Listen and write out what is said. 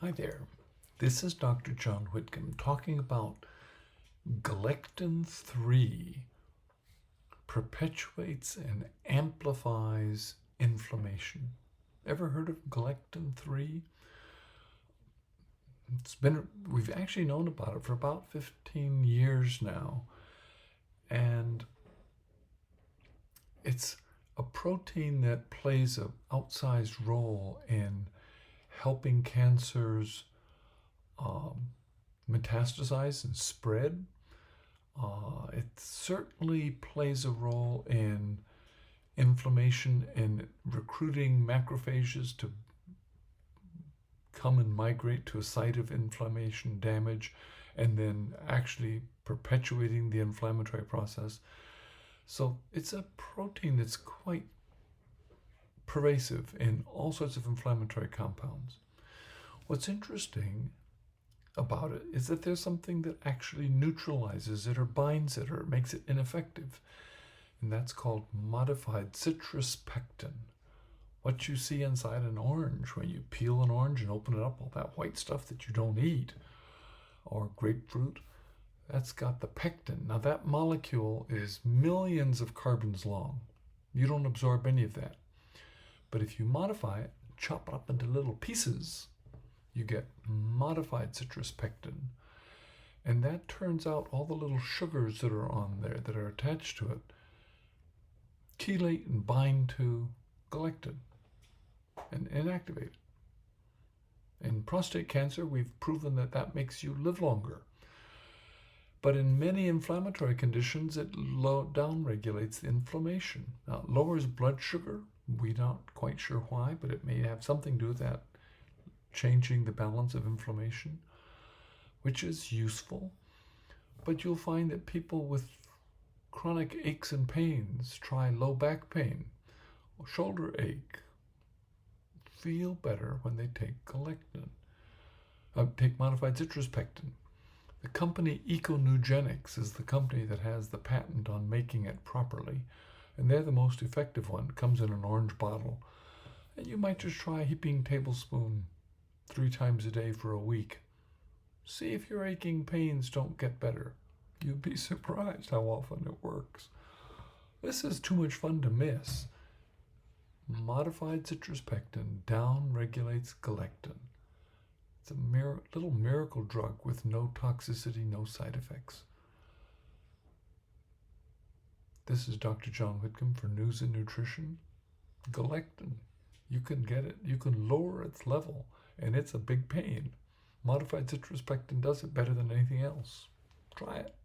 Hi there. This is Dr. John Whitcomb talking about Galectin 3 perpetuates and amplifies inflammation. Ever heard of Galectin 3? We've actually known about it for about 15 years now. And it's a protein that plays an outsized role in helping cancers metastasize and spread. It certainly plays a role in inflammation and recruiting macrophages to come and migrate to a site of inflammation damage and then actually perpetuating the inflammatory process. So it's a protein that's quite pervasive in all sorts of inflammatory compounds. What's interesting about it is that there's something that actually neutralizes it or binds it or makes it ineffective, and that's called modified citrus pectin. What you see inside an orange when you peel an orange and open it up, all that white stuff that you don't eat, or grapefruit, that's got the pectin. Now that molecule is millions of carbons long. You don't absorb any of that. But if you modify it, chop it up into little pieces, you get modified citrus pectin. And that turns out all the little sugars that are on there that are attached to it chelate and bind to galectin and inactivate it. In prostate cancer, we've proven that that makes you live longer. But in many inflammatory conditions, it downregulates the inflammation. Now, it lowers blood sugar. We're not quite sure why, but it may have something to do with that, changing the balance of inflammation, which is useful. But you'll find that people with chronic aches and pains, try low back pain, or shoulder ache, feel better when they take galectin, take modified citrus pectin. The company Econugenics is the company that has the patent on making it properly, and they're the most effective one. It comes in an orange bottle, and you might just try a heaping tablespoon 3 times a day for a week. See if your aching pains don't get better. You'd be surprised how often it works. This is too much fun to miss. Modified citrus pectin down-regulates galectin. It's a little miracle drug with no toxicity, no side effects. This is Dr. John Whitcomb for News and Nutrition. Galectin, you can get it. You can lower its level, and it's a big pain. Modified citrus pectin does it better than anything else. Try it.